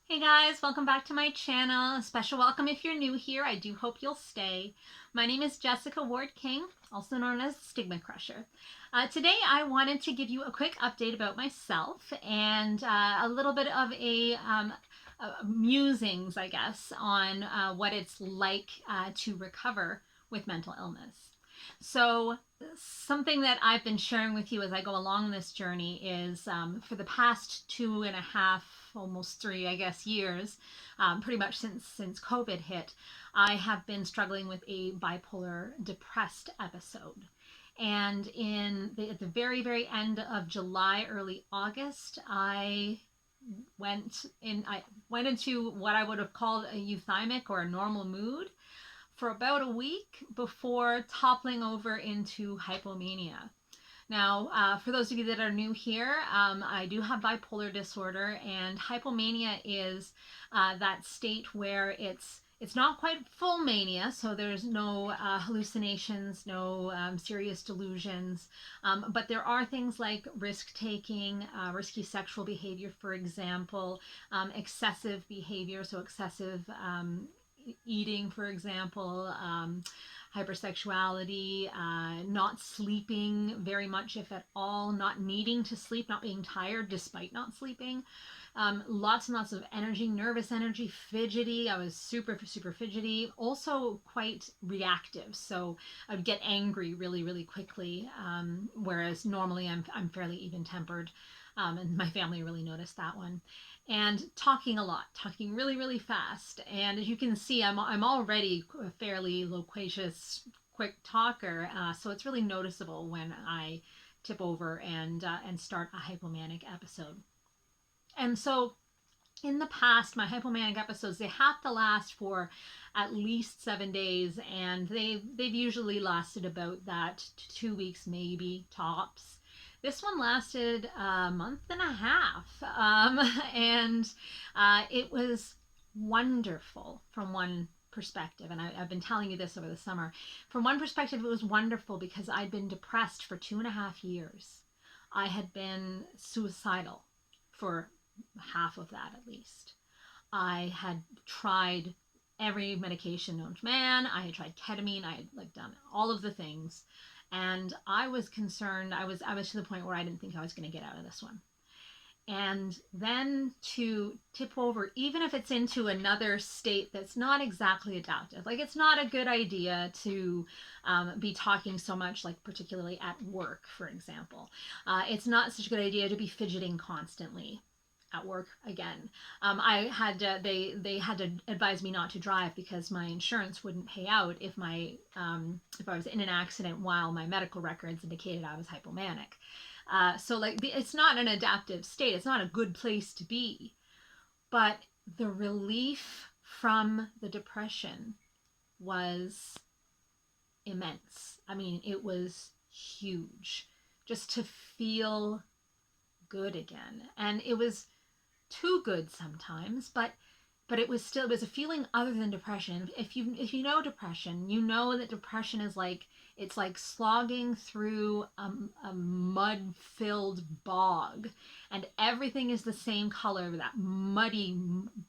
Hey guys, welcome back to my channel. A special welcome if you're new here. I do hope you'll stay. My name is Jessica Ward King, also known as StigmaCrusher. Today I wanted to give you a quick update about myself and a little bit of musings, I guess, on what it's like to recover with mental illness. So something that I've been sharing with you as I go along this journey is for the past 2.5, almost 3, I guess, years, pretty much since COVID hit, I have been struggling with a bipolar depressed episode. And at the very, very end of July, early August, I went into what I would have called a euthymic or a normal mood for about a week before toppling over into hypomania. Now, for those of you that are new here, I do have bipolar disorder, and hypomania is that state where it's not quite full mania, so there's no hallucinations, no serious delusions, but there are things like risk taking, risky sexual behavior, for example, excessive behavior, so excessive eating, for example, hypersexuality, not sleeping very much, if at all, not needing to sleep, not being tired despite not sleeping, lots and lots of energy, nervous energy, fidgety. I was super, super fidgety, also quite reactive. So I would get angry really, really quickly, whereas normally I'm fairly even tempered. And my family really noticed that one. And talking a lot, talking really, really fast. And as you can see, I'm already a fairly loquacious, quick talker. So it's really noticeable when I tip over and start a hypomanic episode. And so in the past, my hypomanic episodes, they have to last for at least 7 days, and they've usually lasted about that 2 weeks, maybe tops. This one lasted a month and a half, and it was wonderful from one perspective. And I've been telling you this over the summer. From one perspective, it was wonderful because I'd been depressed for 2.5 years. I had been suicidal for half of that at least. I had tried every medication known to man. I had tried ketamine. I had done all of the things, and I was concerned. I was to the point where I didn't think I was going to get out of this one. And then to tip over, even if it's into another state that's not exactly adaptive, like it's not a good idea to be talking so much, like particularly at work, for example. It's not such a good idea to be fidgeting constantly at work again. They had to advise me not to drive because my insurance wouldn't pay out if if I was in an accident while my medical records indicated I was hypomanic. So it's not an adaptive state. It's not a good place to be. But the relief from the depression was immense. I mean, it was huge just to feel good again. And it was too good sometimes, but it was a feeling other than depression. If you know depression, you know that depression is it's like slogging through a mud filled bog, and everything is the same color, that muddy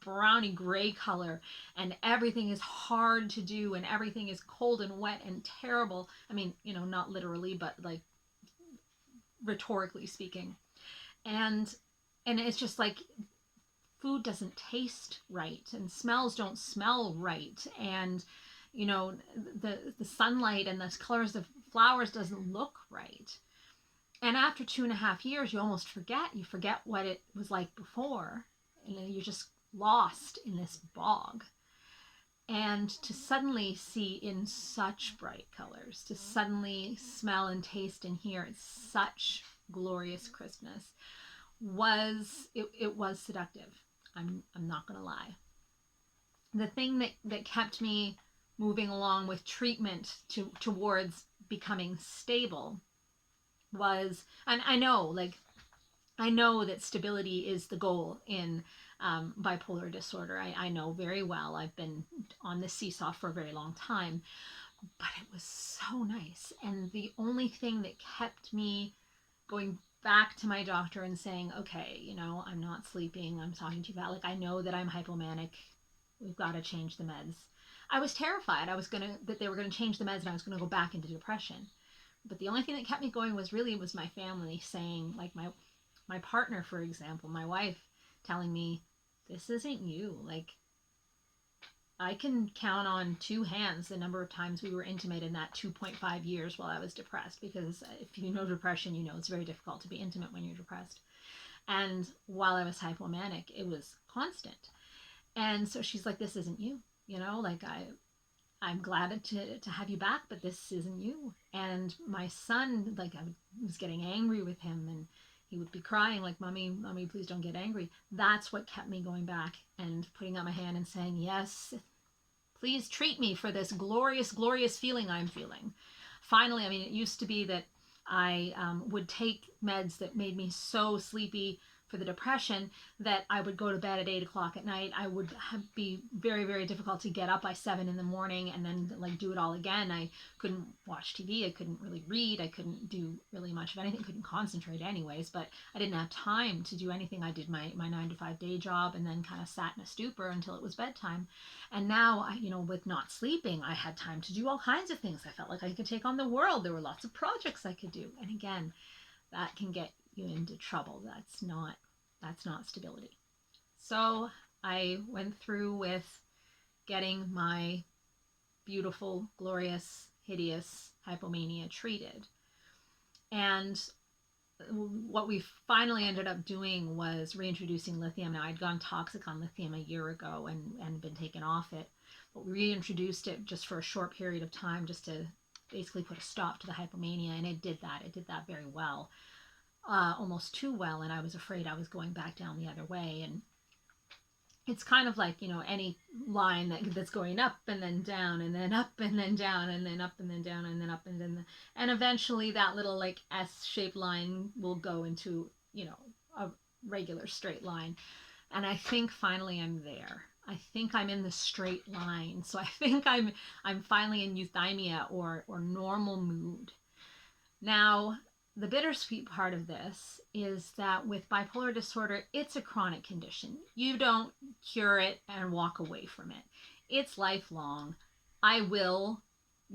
browny gray color, and everything is hard to do, and everything is cold and wet and terrible. I mean, not literally, but like rhetorically speaking. And it's just like food doesn't taste right, and smells don't smell right, and the sunlight and the colors of flowers doesn't look right. And after 2.5 years, you forget what it was like before, and you're just lost in this bog. And to suddenly see in such bright colors, to suddenly smell and taste and hear such glorious crispness, it was seductive. I'm not gonna lie. The thing that kept me moving along with treatment towards becoming stable was, and I know that stability is the goal in bipolar disorder. I know very well. I've been on the seesaw for a very long time, but it was so nice. And the only thing that kept me going back to my doctor and saying, okay, I'm not sleeping. I'm talking to you about, like, I know that I'm hypomanic. We've got to change the meds. I was terrified that they were going to change the meds and I was going to go back into depression. But the only thing that kept me going was my family saying, like, my partner, for example, my wife, telling me, this isn't you. Like, I can count on two hands the number of times we were intimate in that 2.5 years while I was depressed, because if you know depression, it's very difficult to be intimate when you're depressed. And while I was hypomanic, it was constant. And so she's like, this isn't you, like, I'm glad to have you back, but this isn't you. And my son, like, I was getting angry with him, and he would be crying like, mommy, please don't get angry. That's what kept me going back and putting out my hand and saying, yes, please treat me for this glorious, glorious feeling I'm feeling. Finally, I mean, it used to be that I would take meds that made me so sleepy for the depression that I would go to bed at 8 o'clock at night. I would be very, very difficult to get up by 7 in the morning and then, like, do it all again. I couldn't watch TV. I couldn't really read. I couldn't do really much of anything. Couldn't concentrate anyways, but I didn't have time to do anything. I did my 9 to 5 day job and then kind of sat in a stupor until it was bedtime. And now, with not sleeping, I had time to do all kinds of things. I felt like I could take on the world. There were lots of projects I could do. And again, that can get you into trouble. That's not stability. So I went through with getting my beautiful, glorious, hideous hypomania treated. And what we finally ended up doing was reintroducing lithium. Now, I'd gone toxic on lithium a year ago and been taken off it, but we reintroduced it just for a short period of time, just to basically put a stop to the hypomania. And it did that very well. Almost too well, and I was afraid I was going back down the other way. And it's kind of like, any line that's going up and then down and then up and then down and then up and then down and then up and then, and eventually that little, like, S-shaped line will go into, a regular straight line. And I think finally I'm there. I think I'm in the straight line. So I think I'm finally in euthymia or normal mood. Now, the bittersweet part of this is that with bipolar disorder, it's a chronic condition. You don't cure it and walk away from it. It's lifelong. I will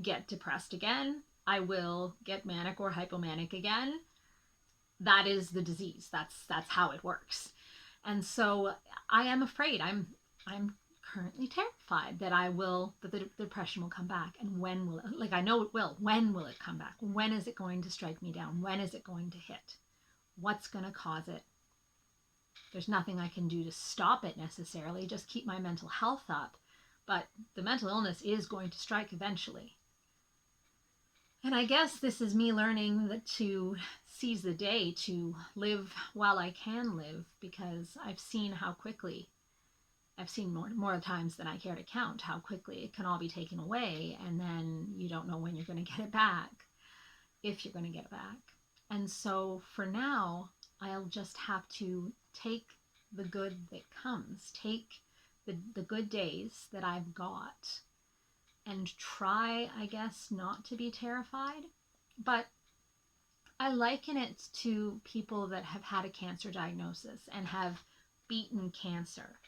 get depressed again. I will get manic or hypomanic again. That is the disease. That's how it works. And so I am afraid. I'm currently terrified that the depression will come back. And when will it? Like, I know it will. When will it come back? When is it going to strike me down? When is it going to hit? What's going to cause it? There's nothing I can do to stop it necessarily, just keep my mental health up. But the mental illness is going to strike eventually. And I guess this is me learning to seize the day, to live while I can live, because I've seen more times than I care to count how quickly it can all be taken away, and then you don't know when you're going to get it back, if you're going to get it back. And so for now, I'll just have to take the good that comes, take the good days that I've got, and try, I guess, not to be terrified. But I liken it to people that have had a cancer diagnosis and have beaten cancer.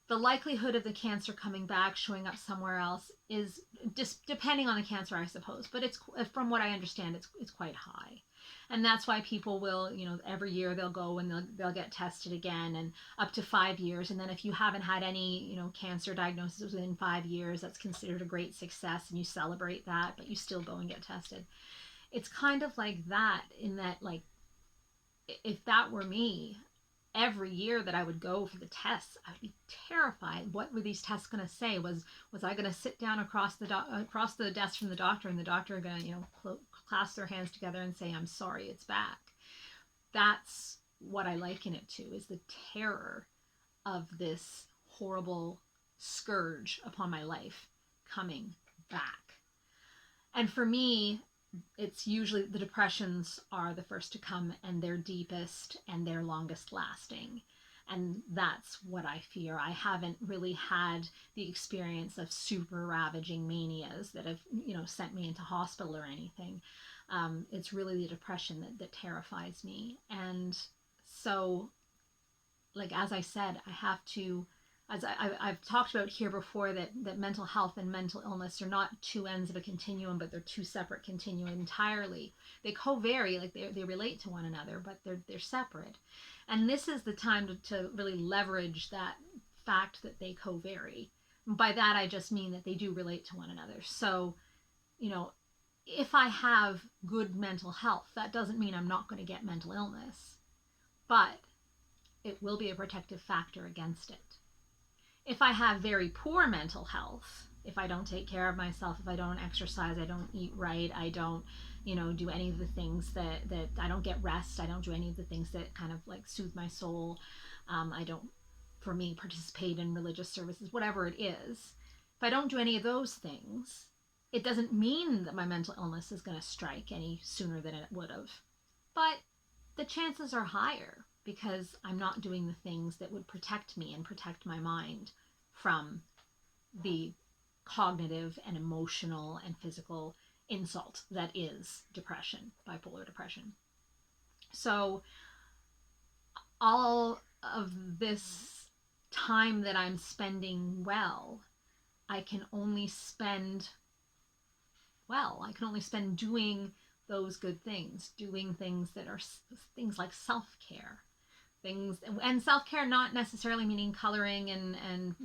The likelihood of the cancer coming back, showing up somewhere else, is just depending on the cancer, I suppose. But it's, from what I understand, it's quite high. And that's why people will, every year they'll go and they'll get tested again, and up to 5 years. And then if you haven't had any, cancer diagnosis within 5 years, that's considered a great success, and you celebrate that, but you still go and get tested. It's kind of like that, in that, like, if that were me, every year that I would go for the tests, I would be terrified. What were these tests going to say? Was I going to sit down across the desk from the doctor, and the doctor going to, clasp their hands together and say, "I'm sorry, it's back"? That's what I liken it to, is the terror of this horrible scourge upon my life coming back. And for me, it's usually the depressions are the first to come, and they're deepest and they're longest lasting. And that's what I fear. I haven't really had the experience of super ravaging manias that have, sent me into hospital or anything. It's really the depression that terrifies me. And so, like, as I said, I have to, as I've talked about here before, that mental health and mental illness are not two ends of a continuum, but they're two separate continua entirely. They co-vary, like they relate to one another, but they're separate. And this is the time to really leverage that fact that they co-vary. By that, I just mean that they do relate to one another. So, you know, if I have good mental health, that doesn't mean I'm not going to get mental illness, but it will be a protective factor against it. If I have very poor mental health, if I don't take care of myself, if I don't exercise, I don't eat right, I don't, do any of the things that I don't get rest, I don't do any of the things that kind of like soothe my soul, I don't, for me, participate in religious services, whatever it is. If I don't do any of those things, it doesn't mean that my mental illness is going to strike any sooner than it would have. But the chances are higher because I'm not doing the things that would protect me and protect my mind from the cognitive and emotional and physical insult that is depression, bipolar depression. So all of this time that I'm spending well, I can only spend doing those good things, doing things that are things like self-care, things, and self-care not necessarily meaning coloring and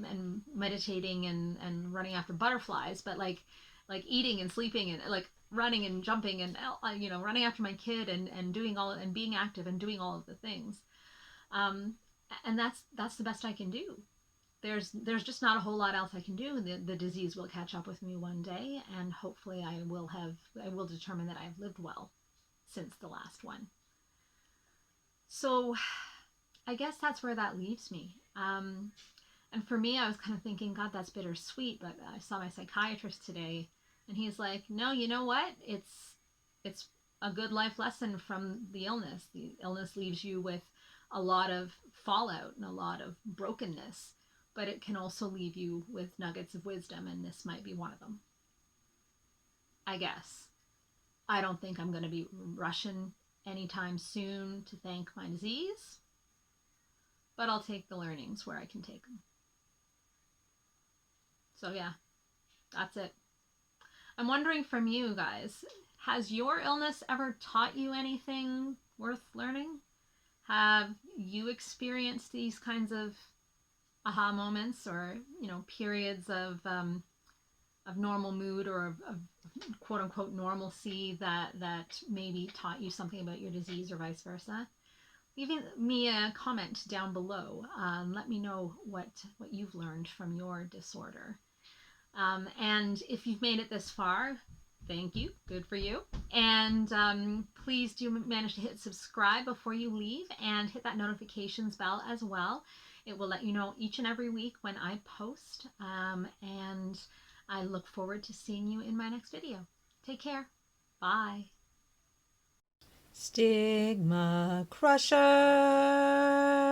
meditating and running after butterflies, but like eating and sleeping and like running and jumping and running after my kid and doing all and being active and doing all of the things, and that's the best I can do. There's just not a whole lot else I can do. The disease will catch up with me one day, and hopefully I will determine that I've lived well since the last one. So I guess that's where that leaves me. And for me, I was kind of thinking, God, that's bittersweet. But I saw my psychiatrist today, and he's like, no, you know what? It's a good life lesson from the illness. The illness leaves you with a lot of fallout and a lot of brokenness, but it can also leave you with nuggets of wisdom, and this might be one of them. I guess. I don't think I'm going to be rushing anytime soon to thank my disease, but I'll take the learnings where I can take them. So yeah, that's it. I'm wondering from you guys, has your illness ever taught you anything worth learning? Have you experienced these kinds of aha moments, or periods of normal mood, or of quote unquote normalcy that maybe taught you something about your disease, or vice versa? Leave me a comment down below. Let me know what you've learned from your disorder. And if you've made it this far, thank you. Good for you. And please do manage to hit subscribe before you leave, and hit that notifications bell as well. It will let you know each and every week when I post. And I look forward to seeing you in my next video. Take care. Bye. 'Stigma-Crusher.